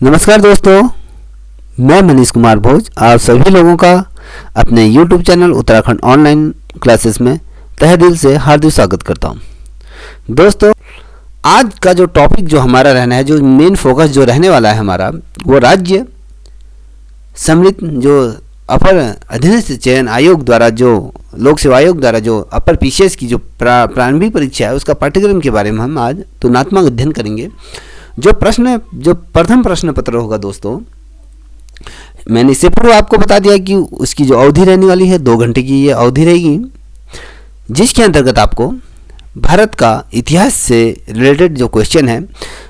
नमस्कार दोस्तों, मैं मनीष कुमार भोज आप सभी लोगों का अपने YouTube channel Uttarakhand online classes में तहे दिल से हार्दिक स्वागत करता हूं। दोस्तों, आज का जो टॉपिक जो हमारा रहना है, जो मेन फोकस जो रहने वाला है हमारा, वो राज्य सम्मिलित जो अपर अधीनस्थ चयन आयोग द्वारा, जो लोक सेवा आयोग द्वारा जो अपर PCS की जो प्रारंभिक परीक्षा है उसका पाठ्यक्रम के बारे में हम आज तुलनात्मक अध्ययन करेंगे। जो प्रथम प्रश्न पत्र होगा दोस्तों, मैंने इससे पूर्व आपको बता दिया कि उसकी जो अवधि रहने वाली है 2 घंटे की ये अवधि रहेगी, जिसके अंतर्गत आपको भारत का इतिहास से रिलेटेड जो क्वेश्चन है,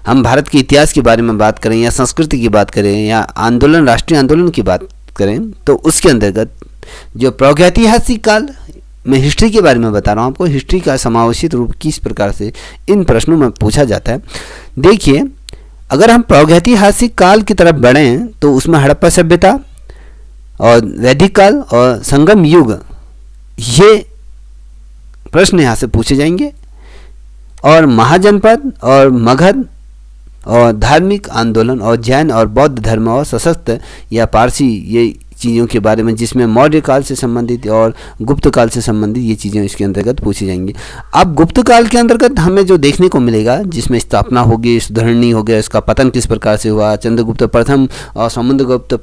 हम भारत के इतिहास के बारे में बात करें या संस्कृति की बात करें या आंदोलन, राष्ट्रीय आंदोलन की बात करें, तो उसके अंतर्गत जो प्रागैतिहासिक काल, मैं हिस्ट्री के बारे में बता रहा हूँ आपको, हिस्ट्री का समावेशित रूप किस प्रकार से इन प्रश्नों में पूछा जाता है। देखिए, अगर हम प्रागैतिहासिक काल की तरफ बढ़ें तो उसमें हड़प्पा सभ्यता और वैदिक काल और संगम युग, ये प्रश्न यहाँ से पूछे जाएंगे। और महाजनपद और मगध और धार्मिक आंदोलन और जैन और बौद्ध धर्म और सशक्त या पारसी, ये चीज़ों के बारे में, जिसमें मौर्य काल से संबंधित और गुप्त काल से संबंधित ये चीज़ें इसके अंतर्गत पूछी जाएंगी। अब गुप्त काल के अंतर्गत हमें जो देखने को मिलेगा, जिसमें स्थापना होगी, सुधरणी हो गया, इसका पतन किस प्रकार से हुआ, चंद्रगुप्त प्रथम और समुद्रगुप्त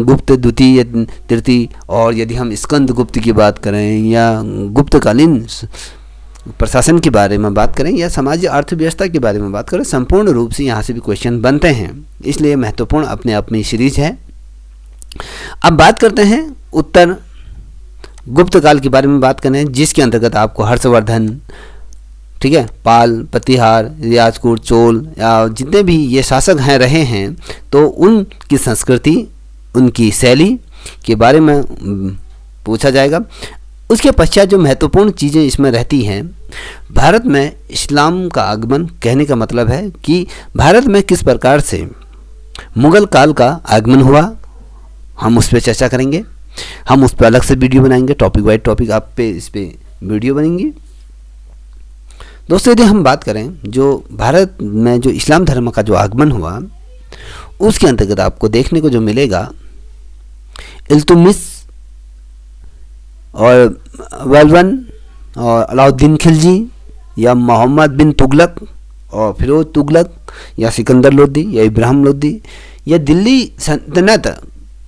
गुप्त द्वितीय तृतीय, और यदि हम स्कंद गुप्त की बात करें या गुप्तकालीन प्रशासन के बारे में बात करें या सामाजिक अर्थव्यवस्था के बारे में बात करें, संपूर्ण रूप से यहाँ से भी क्वेश्चन बनते हैं, इसलिए महत्वपूर्ण अपने आप में सीरीज है। अब बात करते हैं उत्तर गुप्त काल के बारे में बात करें, जिसके अंतर्गत आपको हर्षवर्धन, ठीक है, पाल, प्रतिहार, राजपूत, चोल या जितने भी ये शासक हैं रहे हैं, तो उनकी संस्कृति, उनकी शैली के बारे में पूछा जाएगा। उसके पश्चात जो महत्वपूर्ण चीज़ें इसमें रहती हैं, भारत में इस्लाम का आगमन, कहने का मतलब है कि भारत में किस प्रकार से मुग़ल काल का आगमन हुआ, हम उस पर चर्चा करेंगे। हम उस पर अलग से वीडियो बनाएंगे, टॉपिक वाइज टॉपिक आप पे इस पे वीडियो बनेंगी। दोस्तों, यदि हम बात करें जो भारत में जो इस्लाम धर्म का जो आगमन हुआ, उसके अंतर्गत आपको देखने को जो मिलेगा, इल्तुतमिश और बलबन और अलाउद्दीन खिलजी या मोहम्मद बिन तुगलक और फिरोज तुगलक या सिकंदर लोदी या इब्राहिम लोदी या दिल्ली सल्तनत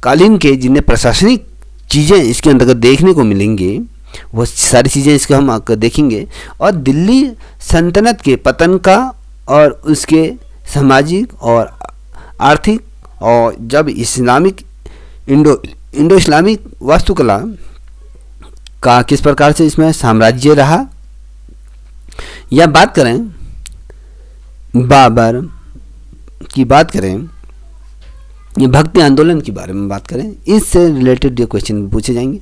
कालीन के जिन्हें प्रशासनिक चीज़ें इसके अंतर्गत देखने को मिलेंगी, वो सारी चीज़ें इसको हम देखेंगे। और दिल्ली सल्तनत के पतन का और उसके सामाजिक और आर्थिक, और जब इस्लामिक इंडो इस्लामिक वास्तुकला का किस प्रकार से इसमें साम्राज्य रहा, या बात करें बाबर की बात करें, ये भक्ति आंदोलन के बारे में बात करें, इससे रिलेटेड ये क्वेश्चन पूछे जाएंगे।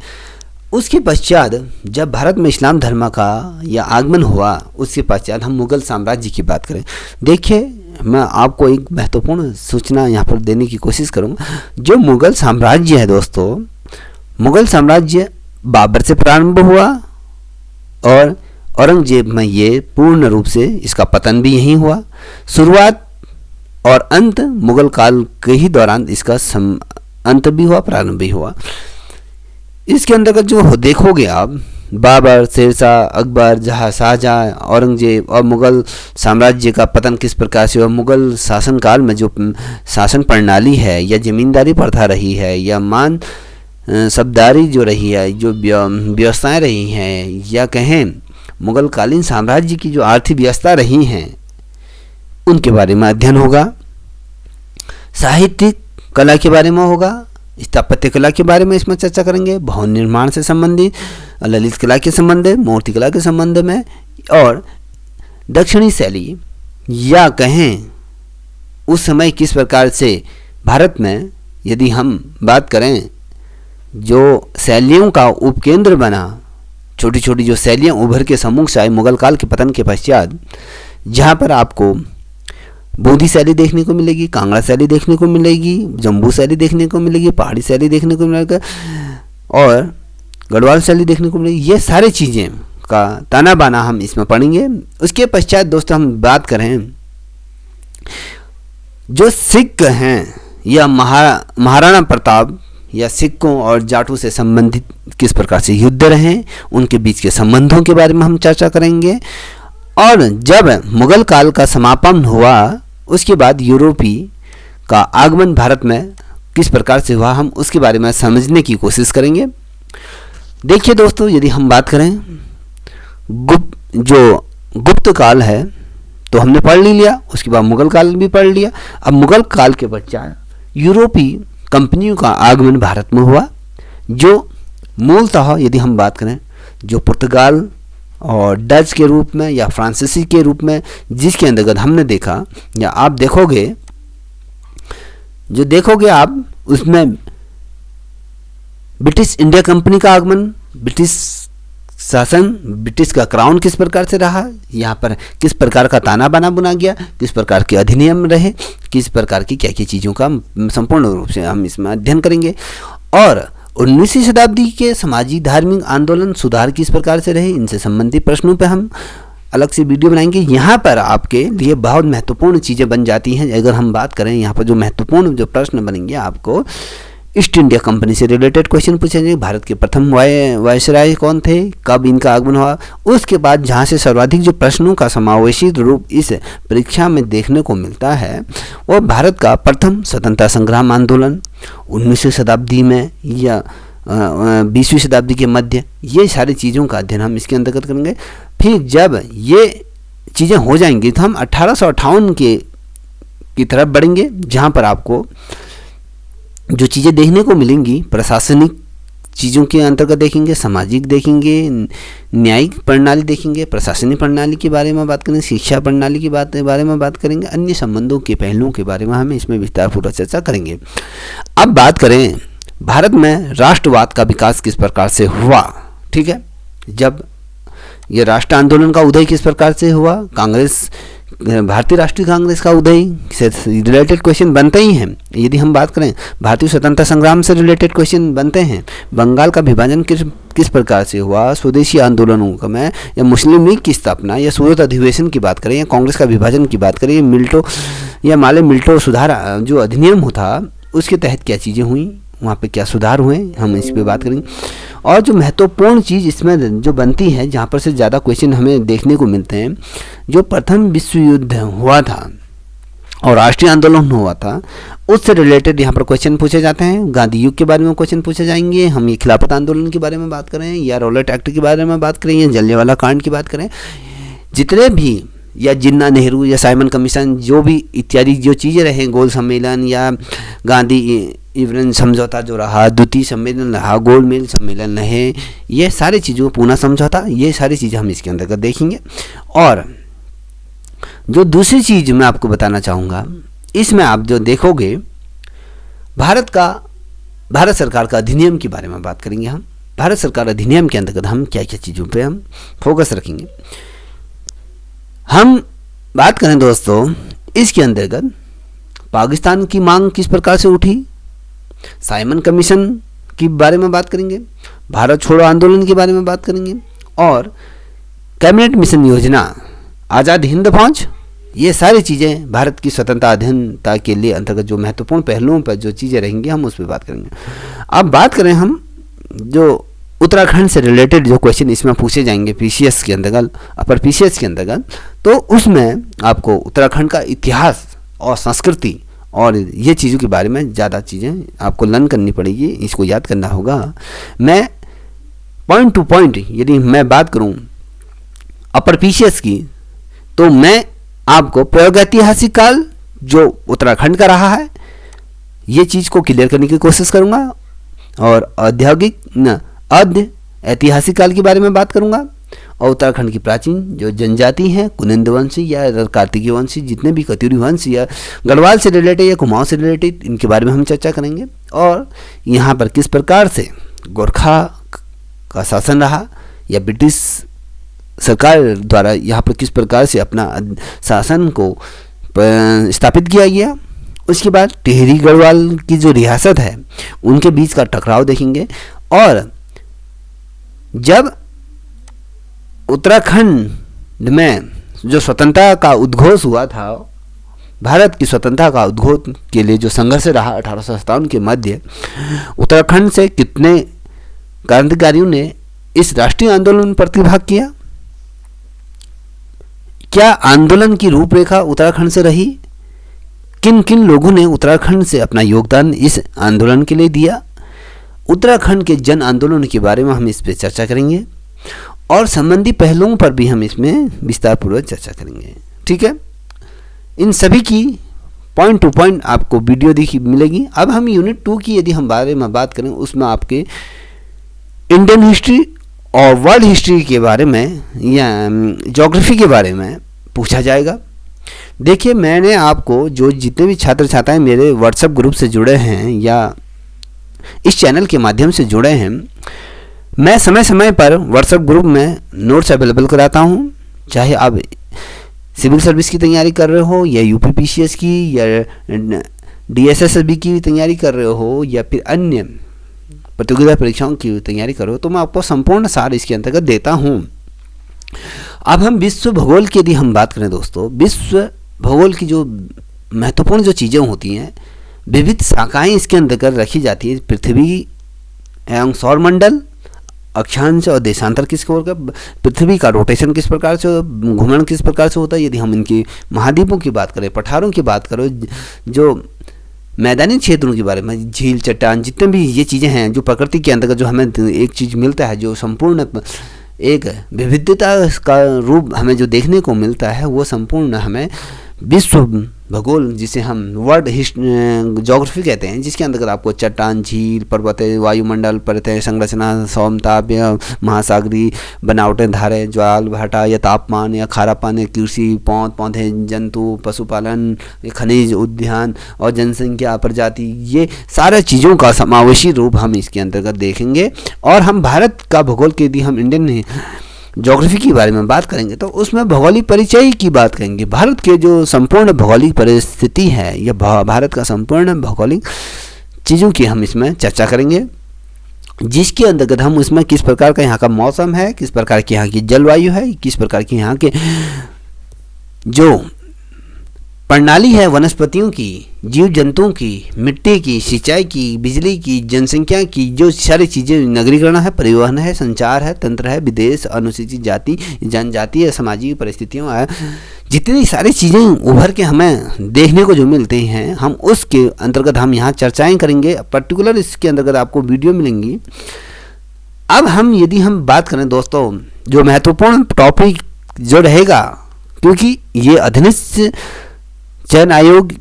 उसके पश्चात जब भारत में इस्लाम धर्म का या आगमन हुआ, उसके पश्चात हम मुग़ल साम्राज्य की बात करें। देखिए, मैं आपको एक महत्वपूर्ण सूचना यहाँ पर देने की कोशिश करूँगा। जो मुग़ल साम्राज्य है दोस्तों, मुग़ल साम्राज्य बाबर से प्रारंभ हुआ और औरंगजेब में ये पूर्ण रूप से इसका पतन भी यहीं हुआ। शुरुआत और अंत मुग़ल काल के ही दौरान इसका अंत भी हुआ, प्रारंभ भी हुआ। इसके अंतर्गत जो देखोगे आप, बाबर, शेरशाह, अकबर, शाहजहाँ, औरंगजेब और मुग़ल साम्राज्य का पतन किस प्रकार से हुआ। मुग़ल शासनकाल में जो शासन प्रणाली है या ज़मींदारी प्रथा रही है या सबदारी जो रही है, जो व्यवस्थाएँ रही हैं, या कहें मुग़ल कालीन साम्राज्य की जो आर्थिक व्यवस्था रही हैं, उनके बारे में अध्ययन होगा। साहित्यिक कला के बारे में होगा, स्थापत्य कला के बारे में इसमें चर्चा करेंगे, भवन निर्माण से संबंधित, ललित कला के संबंध में, मूर्ति कला के संबंध में, और दक्षिणी शैली, या कहें उस समय किस प्रकार से भारत में, यदि हम बात करें, जो शैलियों का उपकेंद्र बना, छोटी छोटी जो शैलियाँ उभर के सम्मुख से आई मुग़ल काल के पतन के पश्चात, जहाँ पर आपको बोधी शैली देखने को मिलेगी, कांगड़ा शैली देखने को मिलेगी, जम्बू शैली देखने को मिलेगी, पहाड़ी शैली देखने को मिलेगा और गढ़वाल शैली देखने को मिलेगी। ये सारी चीज़ें का ताना बाना हम इसमें पढ़ेंगे। उसके पश्चात दोस्तों हम बात करें जो सिख हैं या महाराणा प्रताप या सिखों और जाटों से संबंधित किस प्रकार से युद्ध रहे, उनके बीच के संबंधों के बारे में हम चर्चा करेंगे। और जब मुगल काल का समापन हुआ उसके बाद यूरोपी का आगमन भारत में किस प्रकार से हुआ, हम उसके बारे में समझने की कोशिश करेंगे। देखिए दोस्तों, यदि हम बात करें गुप्त काल है तो हमने पढ़ लिया, उसके बाद मुगल काल भी पढ़ लिया। अब मुगल काल के पश्चात यूरोपी कंपनियों का आगमन भारत में हुआ, जो मूलतः यदि हम बात करें जो पुर्तगाल और डच के रूप में या फ्रांसीसी के रूप में, जिसके अंतर्गत हमने देखा या आप देखोगे आप उसमें ब्रिटिश इंडिया कंपनी का आगमन, ब्रिटिश शासन, ब्रिटिश का क्राउन किस प्रकार से रहा, यहाँ पर किस प्रकार का ताना बाना बुना गया, किस प्रकार के अधिनियम रहे, किस प्रकार की क्या क्या चीज़ों का संपूर्ण रूप से हम इसमें अध्ययन करेंगे। और 19वीं शताब्दी के सामाजिक धार्मिक आंदोलन सुधार किस प्रकार से रहे, इनसे संबंधित प्रश्नों पर हम अलग से वीडियो बनाएंगे। यहाँ पर आपके लिए बहुत महत्वपूर्ण चीज़ें बन जाती हैं। अगर हम बात करें यहाँ पर जो महत्वपूर्ण जो प्रश्न बनेंगे, आपको ईस्ट इंडिया कंपनी से रिलेटेड क्वेश्चन पूछे जाएंगे। भारत के प्रथम वायसराय कौन थे, कब इनका आगमन हुआ। उसके बाद जहाँ से सर्वाधिक जो प्रश्नों का समावेशित रूप इस परीक्षा में देखने को मिलता है वो भारत का प्रथम स्वतंत्रता संग्राम आंदोलन 19वीं शताब्दी में या 20वीं शताब्दी के मध्य, ये सारी चीज़ों का अध्ययन हम इसके अंतर्गत करेंगे। फिर जब ये चीज़ें हो जाएंगी तो हम 1858 की तरफ बढ़ेंगे, जहाँ पर आपको जो चीज़ें देखने को मिलेंगी प्रशासनिक चीज़ों के अंतर्गत देखेंगे, सामाजिक देखेंगे, न्यायिक प्रणाली देखेंगे, प्रशासनिक प्रणाली के बारे में बात करेंगे, शिक्षा प्रणाली के बारे में बात करेंगे, अन्य संबंधों के पहलुओं के बारे में हम इसमें विस्तारपूर्वक चर्चा करेंगे। अब बात करें भारत में राष्ट्रवाद का विकास किस प्रकार से हुआ, ठीक है। जब ये राष्ट्र आंदोलन का उदय किस प्रकार से हुआ, भारतीय राष्ट्रीय कांग्रेस का उदय से रिलेटेड क्वेश्चन बनते ही हैं। यदि हम बात करें भारतीय स्वतंत्रता संग्राम से रिलेटेड क्वेश्चन बनते हैं। बंगाल का विभाजन किस प्रकार से हुआ, स्वदेशी आंदोलनों में या मुस्लिम लीग की स्थापना या सूरत अधिवेशन की बात करें या कांग्रेस का विभाजन की बात करें, मिल्टो या माले मिल्टो सुधार जो अधिनियम था उसके तहत क्या चीज़ें हुई, वहाँ पे क्या सुधार हुए, हम इस पर बात करेंगे। और जो महत्वपूर्ण चीज़ इसमें जो बनती है, जहाँ पर से ज़्यादा क्वेश्चन हमें देखने को मिलते हैं, जो प्रथम विश्व युद्ध हुआ था और राष्ट्रीय आंदोलन हुआ था उससे रिलेटेड यहाँ पर क्वेश्चन पूछे जाते हैं। गांधी युग के बारे में क्वेश्चन पूछे जाएंगे, हम ये खिलाफत आंदोलन के बारे में बात करें या रॉलेट एक्ट के बारे में बात करें या जलियांवाला कांड की बात करें, जितने भी या जिन्ना नेहरू या साइमन कमीशन जो भी इत्यादि जो चीज़ें रहे, गोल सम्मेलन या गांधी इवरन समझौता जो रहा, द्वितीय सम्मेलन रहा, गोल मेल सम्मेलन रहे, ये सारी चीज़ों पूना समझौता, ये सारी चीज़ें हम इसके अंतर्गत देखेंगे। और जो दूसरी चीज़ मैं आपको बताना चाहूँगा, इसमें आप जो देखोगे भारत सरकार का अधिनियम के बारे में बात करेंगे। हम भारत सरकार अधिनियम के अंतर्गत हम क्या क्या चीज़ों पे हम फोकस रखेंगे। हम बात करें दोस्तों, इसके अंतर्गत पाकिस्तान की मांग किस प्रकार से उठी, साइमन कमीशन के बारे में बात करेंगे, भारत छोड़ो आंदोलन के बारे में बात करेंगे और कैबिनेट मिशन योजना, आज़ाद हिंद फौज, ये सारी चीज़ें भारत की स्वतंत्रता अध्ययनता के लिए अंतर्गत जो महत्वपूर्ण पहलुओं पर जो चीज़ें रहेंगी हम उस पर बात करेंगे। अब बात करें हम जो उत्तराखंड से रिलेटेड जो क्वेश्चन इसमें पूछे जाएंगे पीसीएस के अंतर्गत, अपर पीसीएस के अंतर्गत, तो उसमें आपको उत्तराखंड का इतिहास और संस्कृति और ये चीज़ों के बारे में ज़्यादा चीज़ें आपको लर्न करनी पड़ेगी, इसको याद करना होगा। मैं पॉइंट टू पॉइंट यदि मैं बात करूं अपर पीसीएस की, तो मैं आपको प्रागैतिहासिक काल जो उत्तराखंड का रहा है ये चीज़ को क्लियर करने की कोशिश करूंगा और अर्ध ऐतिहासिक काल के बारे में बात करूंगा और उत्तराखंड की प्राचीन जो जनजाति हैं, कुनिंद वंशी या कार्तिकीय वंशी, जितने भी कत्यूरी वंश या गढ़वाल से रिलेटेड या कुमाऊं से रिलेटेड, इनके बारे में हम चर्चा करेंगे। और यहाँ पर किस प्रकार से गोरखा का शासन रहा या ब्रिटिश सरकार द्वारा यहाँ पर किस प्रकार से अपना शासन को स्थापित किया गया। उसके बाद टिहरी गढ़वाल की जो रियासत है उनके बीच का टकराव देखेंगे। और जब उत्तराखंड में जो स्वतंत्रता का उद्घोष हुआ था भारत की स्वतंत्रता का उद्घोष के लिए जो संघर्ष रहा 1857 के मध्य, उत्तराखंड से कितने क्रांतिकारियों ने इस राष्ट्रीय आंदोलन में प्रतिभाग किया? क्या आंदोलन की रूपरेखा उत्तराखंड से रही? किन किन लोगों ने उत्तराखंड से अपना योगदान इस आंदोलन के लिए दिया? उत्तराखंड के जन आंदोलन के बारे में हम इस पर चर्चा करेंगे और संबंधी पहलुओं पर भी हम इसमें विस्तारपूर्वक चर्चा करेंगे। ठीक है, इन सभी की पॉइंट टू पॉइंट आपको वीडियो देखी मिलेगी। अब हम यूनिट 2 की यदि हम बारे में बात करें, उसमें आपके इंडियन हिस्ट्री और वर्ल्ड हिस्ट्री के बारे में या ज्योग्राफी के बारे में पूछा जाएगा। देखिए, मैंने आपको जो जितने भी छात्र छात्राएं मेरे व्हाट्सएप ग्रुप से जुड़े हैं या इस चैनल के माध्यम से जुड़े हैं, मैं समय समय पर व्हाट्सएप ग्रुप में नोट्स अवेलेबल कराता हूं। चाहे आप सिविल सर्विस की तैयारी कर रहे हो या यूपीपीसीएस की या डीएसएसबी की तैयारी कर रहे हो या फिर अन्य प्रतियोगिता परीक्षाओं की तैयारी कर रहे हो, तो मैं आपको संपूर्ण सार इसके अंतर्गत देता हूं। अब हम विश्व भूगोल की यदि हम बात करें दोस्तों, विश्व भूगोल की जो महत्वपूर्ण जो चीज़ें होती हैं, विविध शाखाएं इसके अंतर्गत रखी जाती है। पृथ्वी एवं सौरमंडल, अक्षांश और देशांतर किस प्रकार का, पृथ्वी का रोटेशन किस प्रकार से, घूमन किस प्रकार से होता है। यदि हम इनकी महाद्वीपों की बात करें, पठारों की बात करें, जो मैदानी क्षेत्रों के बारे में, झील, चट्टान, जितने भी ये चीज़ें हैं जो प्रकृति के अंतर्गत जो हमें एक चीज़ मिलता है, जो संपूर्ण एक विविधता का रूप हमें जो देखने को मिलता है, वो संपूर्ण हमें विश्व भूगोल, जिसे हम वर्ल्ड ज्योग्राफी कहते हैं, जिसके अंतर्गत आपको चट्टान, झील, पर्वत, वायुमंडल, परतें, संरचना, सौम्यताप या महासागरी बनावटें, धारें, ज्वाल भाटा या तापमान या खारापन या कृषि, पौधे, जंतु, पशुपालन, खनिज, उद्यान और जनसंख्या, प्रजाति, ये सारे चीज़ों का समावेशी रूप हम इसके अंतर्गत देखेंगे। और हम भारत का भूगोल के यदि हम इंडियन ज्योग्राफी के बारे में बात करेंगे तो उसमें भौगोलिक परिचय की बात करेंगे। भारत के जो संपूर्ण भौगोलिक परिस्थिति है या भारत का संपूर्ण भौगोलिक चीज़ों की हम इसमें चर्चा करेंगे, जिसके अंतर्गत हम इसमें किस प्रकार का यहाँ का मौसम है, किस प्रकार की यहाँ की जलवायु है, किस प्रकार की यहाँ के जो प्रणाली है वनस्पतियों की, जीव जंतुओं की, मिट्टी की, सिंचाई की, बिजली की, जनसंख्या की, जो सारी चीज़ें, नगरीकरण है, परिवहन है, संचार है, तंत्र है, विदेश, अनुसूचित जाति, जनजाति है, सामाजिक परिस्थितियों है, जितनी सारी चीज़ें उभर के हमें देखने को जो मिलते हैं, हम उसके अंतर्गत हम यहाँ चर्चाएँ करेंगे। पर्टिकुलर इसके अंतर्गत आपको वीडियो मिलेंगी। अब हम यदि हम बात करें दोस्तों, जो महत्वपूर्ण टॉपिक जो रहेगा, क्योंकि ये अधीनस्थ चयन आयोग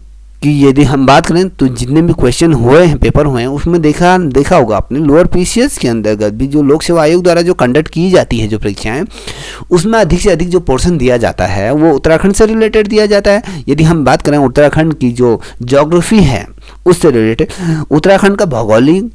की यदि हम बात करें तो जितने भी क्वेश्चन हुए हैं, पेपर हुए हैं, उसमें देखा होगा आपने, लोअर पीसीएस के अंतर्गत भी जो लोक सेवा आयोग द्वारा जो कंडक्ट की जाती है जो परीक्षाएं, उसमें अधिक से अधिक जो पोर्शन दिया जाता है वो उत्तराखंड से रिलेटेड दिया जाता है। यदि हम बात करें उत्तराखंड की जो ज्योग्राफी है उससे रिलेटेड, उत्तराखंड का भौगोलिक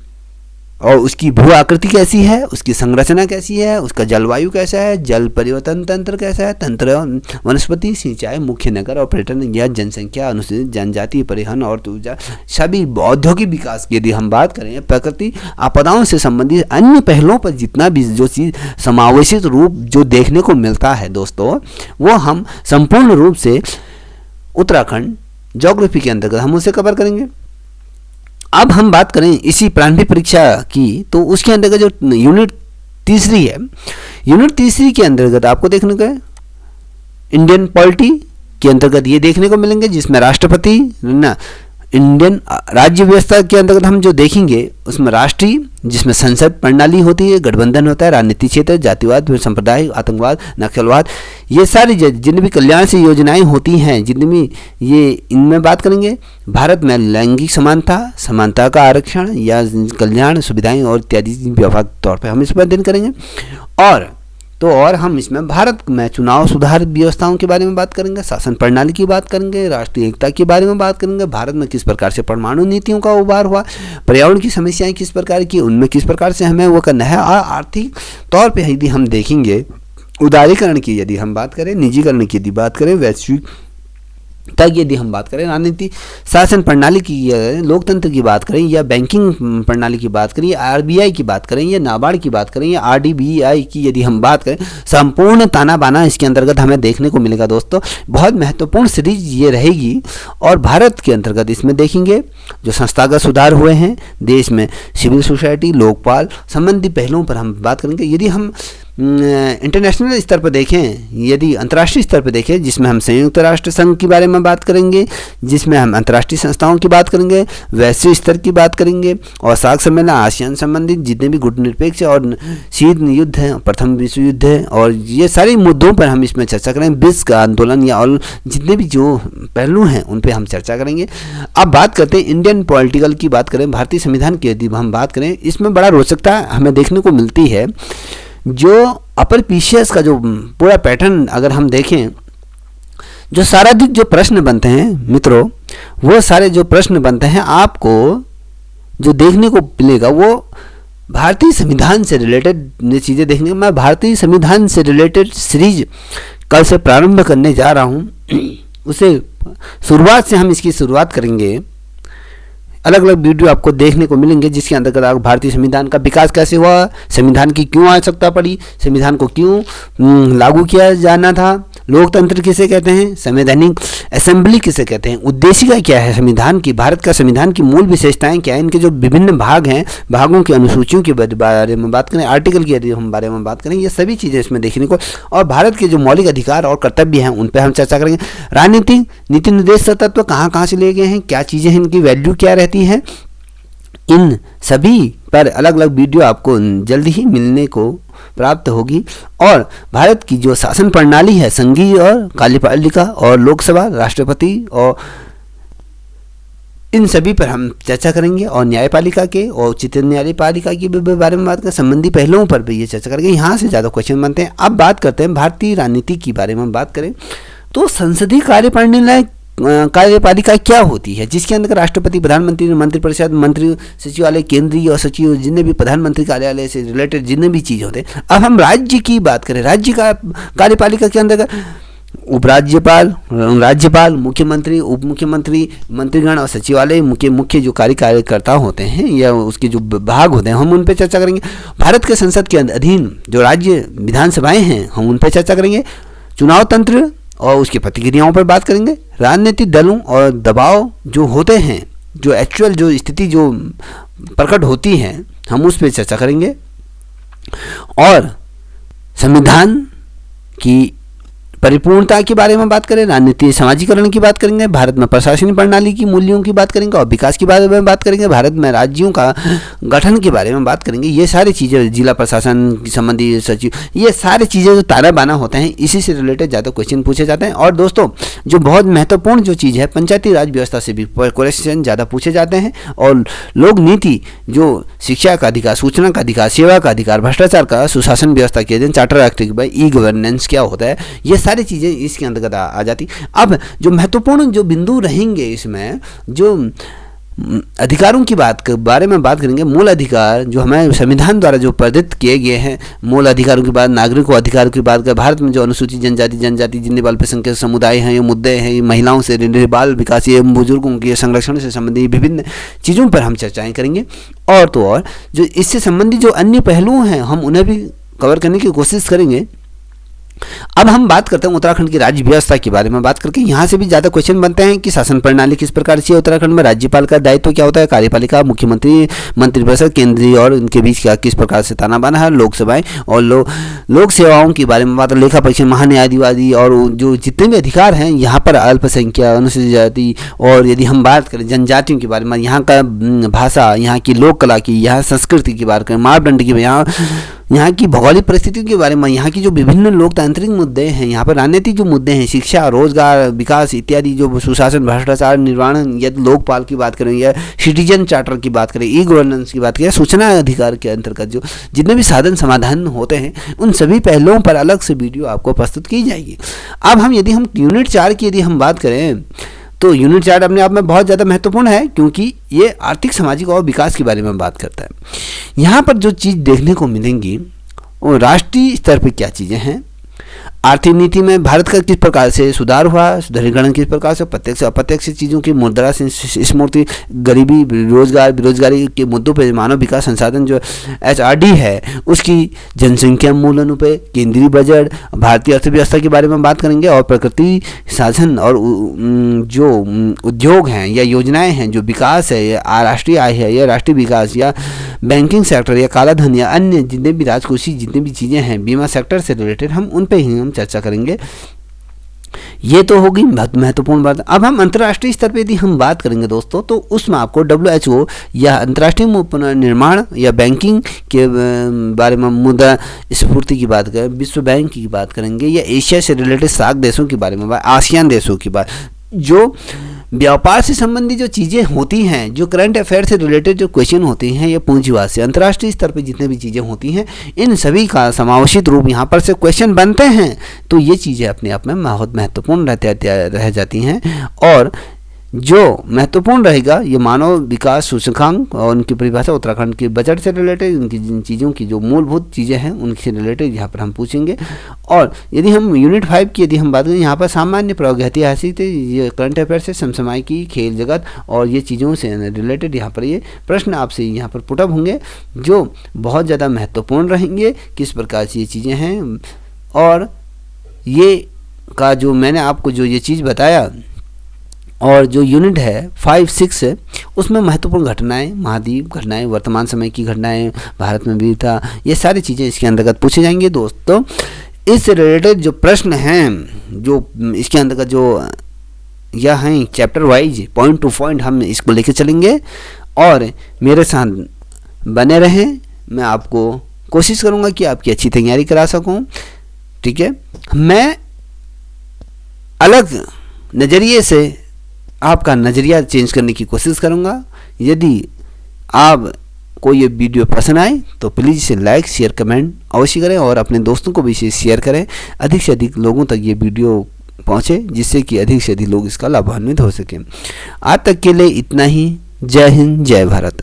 और उसकी भू आकृति कैसी है, उसकी संरचना कैसी है, उसका जलवायु कैसा है, जल परिवर्तन तंत्र कैसा है, तंत्र, वनस्पति, सिंचाई, मुख्य नगर और पर्यटन या जनसंख्या, अनुसूचित जनजाति, परिवहन और ऊर्जा, सभी औद्योगिक विकास की यदि हम बात करें, प्रकृति आपदाओं से संबंधित अन्य पहलुओं पर जितना भी जो चीज़ समावेशित रूप जो देखने को मिलता है दोस्तों, वो हम संपूर्ण रूप से उत्तराखंड ज्योग्राफी के अंतर्गत हम उसे कवर करेंगे। अब हम बात करें इसी प्रारंभिक परीक्षा की, तो उसके अंतर्गत जो यूनिट 3 है, यूनिट 3 के अंतर्गत आपको देखने को इंडियन पॉलिटी के अंतर्गत ये देखने को मिलेंगे, जिसमें राष्ट्रपति ना इंडियन राज्य व्यवस्था के अंतर्गत हम जो देखेंगे उसमें राष्ट्रीय, जिसमें संसद प्रणाली होती है, गठबंधन होता है, राजनीतिक क्षेत्र, जातिवाद, सांप्रदायिक, आतंकवाद, नक्सलवाद, ये सारी जितनी भी कल्याण से योजनाएं होती हैं, जितनी भी ये इनमें बात करेंगे। भारत में लैंगिक समानता का आरक्षण या कल्याण सुविधाएं और इत्यादि व्यापक तौर पर हम इस पर अध्ययन करेंगे। और हम इसमें भारत में चुनाव सुधार व्यवस्थाओं के बारे में बात करेंगे, शासन प्रणाली की बात करेंगे, राष्ट्रीय एकता के बारे में बात करेंगे, भारत में किस प्रकार से परमाणु नीतियों का उभार हुआ, पर्यावरण की समस्याएं किस प्रकार की, उनमें किस प्रकार से हमें वो करना है, और आर्थिक तौर पे यदि हम देखेंगे, उदारीकरण की यदि हम बात करें, निजीकरण की यदि बात करें, वैश्विक तक यदि हम बात करें राजनीति शासन प्रणाली की, लोकतंत्र की बात करें, या बैंकिंग प्रणाली की बात करें, या आरबीआई की बात करें, या नाबार्ड की बात करें, या आरडीबीआई की यदि हम बात करें, संपूर्ण ताना बाना इसके अंतर्गत हमें देखने को मिलेगा। दोस्तों बहुत महत्वपूर्ण सीरीज ये रहेगी। और भारत के अंतर्गत इसमें देखेंगे जो संस्थागत सुधार हुए हैं देश में, सिविल सोसाइटी, लोकपाल संबंधी पहलुओं पर हम बात करेंगे। यदि हम इंटरनेशनल स्तर पर देखें, यदि अंतर्राष्ट्रीय स्तर पर देखें, जिसमें हम संयुक्त राष्ट्र संघ के बारे में बात करेंगे, जिसमें हम अंतर्राष्ट्रीय संस्थाओं की बात करेंगे, वैश्विक स्तर की बात करेंगे, और सार्क सम्मेलन, आसियान संबंधित जितने भी गुटनिरपेक्ष और शीत युद्ध है, प्रथम विश्व युद्ध है, और ये सारे मुद्दों पर हम इसमें चर्चा करेंगे। विश्व का आंदोलन या और जितने भी जो पहलू हैं उन पर हम चर्चा करेंगे। अब बात करते हैं इंडियन पॉलिटिकल की बात करें, भारतीय संविधान की यदि हम बात करें, इसमें बड़ा रोचकता हमें देखने को मिलती है। जो अपर पीसीएस का जो पूरा पैटर्न अगर हम देखें, जो सर्वाधिक जो प्रश्न बनते हैं मित्रों, वो सारे जो प्रश्न बनते हैं आपको जो देखने को मिलेगा वो भारतीय संविधान से रिलेटेड चीज़ें देखने को। मैं भारतीय संविधान से रिलेटेड सीरीज कल से प्रारंभ करने जा रहा हूँ। उसे शुरुआत से हम इसकी शुरुआत करेंगे। अलग अलग वीडियो आपको देखने को मिलेंगे जिसके अंतर्गत आप भारतीय संविधान का विकास कैसे हुआ, संविधान की क्यों आवश्यकता पड़ी, संविधान को क्यों लागू किया जाना था, लोकतंत्र किसे कहते हैं, संवैधानिक असेंबली किसे कहते हैं, उद्देशिका क्या है संविधान की, भारत का संविधान की मूल विशेषताएं क्या है, इनके जो विभिन्न भाग हैं, भागों की अनुसूचियों के बारे में बात करें, आर्टिकल की यदि हम बारे में बात करें, ये सभी चीज़ें इसमें देखने को, और भारत के जो मौलिक अधिकार और कर्तव्य हैं उन पर हम चर्चा करेंगे। राजनीति नीति निर्देश तत्व कहाँ से लिए गए हैं, क्या चीज़ें हैं, इनकी वैल्यू क्या रहती है, इन सभी पर अलग अलग वीडियो आपको जल्दी ही मिलने को प्राप्त होगी। और भारत की जो शासन प्रणाली है, संघीय और कार्यपालिका और लोकसभा, राष्ट्रपति, और इन सभी पर हम चर्चा करेंगे। और न्यायपालिका के और उच्च न्यायपालिका के बारे में बात करें, संबंधी पहलुओं पर भी ये चर्चा करेंगे। यहाँ से ज़्यादा क्वेश्चन बनते हैं। अब बात करते हैं भारतीय राजनीति के बारे में बात करें तो संसदीय कार्यपालिका क्या होती है, जिसके अंदर राष्ट्रपति, प्रधानमंत्री, मंत्रिपरिषद, मंत्री सचिवालय, केंद्रीय और सचिव, जितने भी प्रधानमंत्री कार्यालय से रिलेटेड जितने भी चीज़ होते हैं। अब हम राज्य की बात करें, राज्य का कार्यपालिका के अंदर उपराज्यपाल, राज्यपाल, मुख्यमंत्री, उप मुख्यमंत्री, मंत्रीगण और सचिवालय, मुख्य जो कार्यकर्ता होते हैं या उसके जो भाग होते हैं, हम उन पर चर्चा करेंगे। भारत के संसद के अधीन जो राज्य विधानसभाएं हैं हम उन पर चर्चा करेंगे। चुनाव तंत्र और उसकी प्रतिक्रियाओं पर बात करेंगे। राजनीतिक दलों और दबाव जो होते हैं, जो एक्चुअल जो स्थिति जो प्रकट होती है, हम उस पर चर्चा करेंगे। और संविधान की परिपूर्णता के बारे में बात करें, राजनीतिक समाजीकरण की बात करेंगे, भारत में प्रशासनिक प्रणाली की मूल्यों की बात करेंगे, और विकास के बारे में बात करेंगे, भारत में राज्यों का गठन के बारे में बात करेंगे। ये सारी चीज़ें, जिला प्रशासन संबंधी सचिव, ये सारी चीज़ें जो ताना बाना होते हैं, इसी से रिलेटेड ज़्यादा क्वेश्चन पूछे जाते हैं। और दोस्तों जो बहुत महत्वपूर्ण जो चीज़ है, पंचायती राज व्यवस्था से भी क्वेश्चन ज़्यादा पूछे जाते हैं। और लोक नीति, जो शिक्षा का अधिकार, सूचना का अधिकार, सेवा का अधिकार, भ्रष्टाचार का सुशासन व्यवस्था के अधीन, charter act by, e governance क्या होता है, ये सारी चीज़ें इसके अंतर्गत आ जाती। अब जो महत्वपूर्ण जो बिंदु रहेंगे इसमें, जो अधिकारों की बारे में बात करेंगे। मूल अधिकार जो हमारे संविधान द्वारा जो प्रदत्त किए गए हैं, मूल अधिकारों के बाद नागरिकों अधिकारों की बात करें। भारत में जो अनुसूचित जनजाति जितने अल्पसंख्यक समुदाय हैं, ये मुद्दे हैं, ये महिलाओं से रिलेटेड, बाल विकास, ये बुजुर्गों के संरक्षण से संबंधित विभिन्न चीज़ों पर हम चर्चाएँ करेंगे। और तो और जो इससे संबंधित जो अन्य पहलू हैं हम उन्हें भी कवर करने की कोशिश करेंगे। अब हम बात करते हैं उत्तराखंड की राज्य व्यवस्था के बारे में बात करके। यहाँ से भी ज़्यादा क्वेश्चन बनते हैं कि शासन प्रणाली किस प्रकार से है उत्तराखंड में, राज्यपाल का दायित्व क्या होता है, कार्यपालिका, मुख्यमंत्री, मंत्रिपरिषद, केंद्रीय और इनके बीच क्या किस प्रकार से ताना बाना है, लोकसभाएं और लोक सेवाओं के बारे में बात, लेखा परीक्षण, महान्यायाधिवादी, और जो जितने भी अधिकार हैं यहाँ पर, अल्पसंख्यक, अनुसूचित जाति, और यदि हम बात करें जनजातियों के बारे में, यहाँ का भाषा, यहाँ की लोक कला की, यहाँ संस्कृति की बात करें, मापदंड की, यहाँ की भौगोलिक परिस्थितियों के बारे में, यहाँ की जो विभिन्न लोकतांत्रिक मुद्दे हैं, यहाँ पर राजनीतिक जो मुद्दे हैं, शिक्षा, रोजगार, विकास इत्यादि, जो सुशासन, भ्रष्टाचार निर्वहन, या लोकपाल की बात करें, या सिटीजन चार्टर की बात करें, ई गवर्नेंस की बात करें, सूचना अधिकार के अंतर्गत जो जितने भी साधन समाधान होते हैं, उन सभी पहलुओं पर अलग से वीडियो आपको प्रस्तुत की जाएगी। अब हम यूनिट 4 की यदि हम बात करें तो यूनिट 4 अपने आप में बहुत ज़्यादा महत्वपूर्ण है, क्योंकि ये आर्थिक, सामाजिक और विकास के बारे में बात करता है। यहाँ पर जो चीज़ देखने को मिलेंगी वो राष्ट्रीय स्तर पर क्या चीज़ें हैं, आर्थिक नीति में भारत का किस प्रकार से सुधार हुआ, सुदृढ़ीकरण किस प्रकार से, प्रत्यक्ष अप्रत्यक्ष चीज़ों की मुद्रा स्मृति, गरीबी, बेरोजगारी के मुद्दों पर मानव विकास संसाधन जो HRD है उसकी, जनसंख्या मूल अनुपात, केंद्रीय बजट, भारतीय अर्थव्यवस्था के बारे में बात करेंगे, और प्रकृति साधन और जो उद्योग हैं या योजनाएं हैं, जो विकास है या राष्ट्रीय आय है या राष्ट्रीय विकास या बैंकिंग सेक्टर या काला धन या अन्य जितने भी राजकोषीय जितनी भी चीज़ें हैं बीमा सेक्टर से रिलेटेड, हम उन पे ही हम चर्चा करेंगे। ये तो होगी महत्वपूर्ण बात। अब हम अंतर्राष्ट्रीय स्तर पे यदि हम बात करेंगे दोस्तों, तो उसमें आपको WHO या अंतर्राष्ट्रीय पुनर्निर्माण या बैंकिंग के बारे में, मुद्रा स्फूर्ति की बात करें, विश्व बैंक की बात करेंगे, या एशिया से रिलेटेड सार्क देशों के बारे में, आसियान देशों की बात, जो व्यापार से संबंधित जो चीज़ें होती हैं, जो करंट अफेयर से रिलेटेड जो क्वेश्चन होते हैं, या पूंजीवाद से अंतर्राष्ट्रीय स्तर पर जितने भी चीज़ें होती हैं, इन सभी का समावेशित रूप यहाँ पर से क्वेश्चन बनते हैं। तो ये चीज़ें अपने आप में बहुत महत्वपूर्ण रह जाती हैं। और जो महत्वपूर्ण रहेगा ये मानव विकास सूचकांक और उनकी परिभाषा, उत्तराखंड के बजट से रिलेटेड, उनकी जिन चीज़ों की जो मूलभूत चीज़ें हैं उनसे रिलेटेड यहाँ पर हम पूछेंगे। और यदि हम यूनिट 5 की यदि हम बात करें, यहाँ पर सामान्य प्रयोग, ऐतिहासिक, ये करंट अफेयर से, समसामयिकी, खेल जगत और ये चीज़ों से रिलेटेड यहाँ पर ये प्रश्न आपसे यहाँ पर पुटअप होंगे, जो बहुत ज़्यादा महत्वपूर्ण रहेंगे। किस प्रकार से ये चीज़ें हैं, और ये का जो मैंने आपको जो ये चीज़ बताया, और जो यूनिट है 5, 6 है, उसमें महत्वपूर्ण घटनाएं, महाद्वीप घटनाएं, वर्तमान समय की घटनाएं, भारत में विविधता, ये सारी चीज़ें इसके अंतर्गत पूछे जाएंगे दोस्तों। इससे रिलेटेड जो प्रश्न हैं, जो इसके अंतर्गत जो यह हैं chapter wise, point two point हम इसको लेके चलेंगे, और मेरे साथ बने रहें। मैं आपको कोशिश करूँगा कि आपकी अच्छी तैयारी करा सकूँ, ठीक है। मैं अलग नज़रिए से आपका नज़रिया चेंज करने की कोशिश करूँगा। यदि आप को ये वीडियो पसंद आए तो प्लीज़ इसे लाइक, शेयर, कमेंट अवश्य करें, और अपने दोस्तों को भी इसे शेयर करें, अधिक से अधिक लोगों तक ये वीडियो पहुँचे, जिससे कि अधिक से अधिक लोग इसका लाभान्वित हो सकें। आज तक के लिए इतना ही। जय हिंद, जय भारत।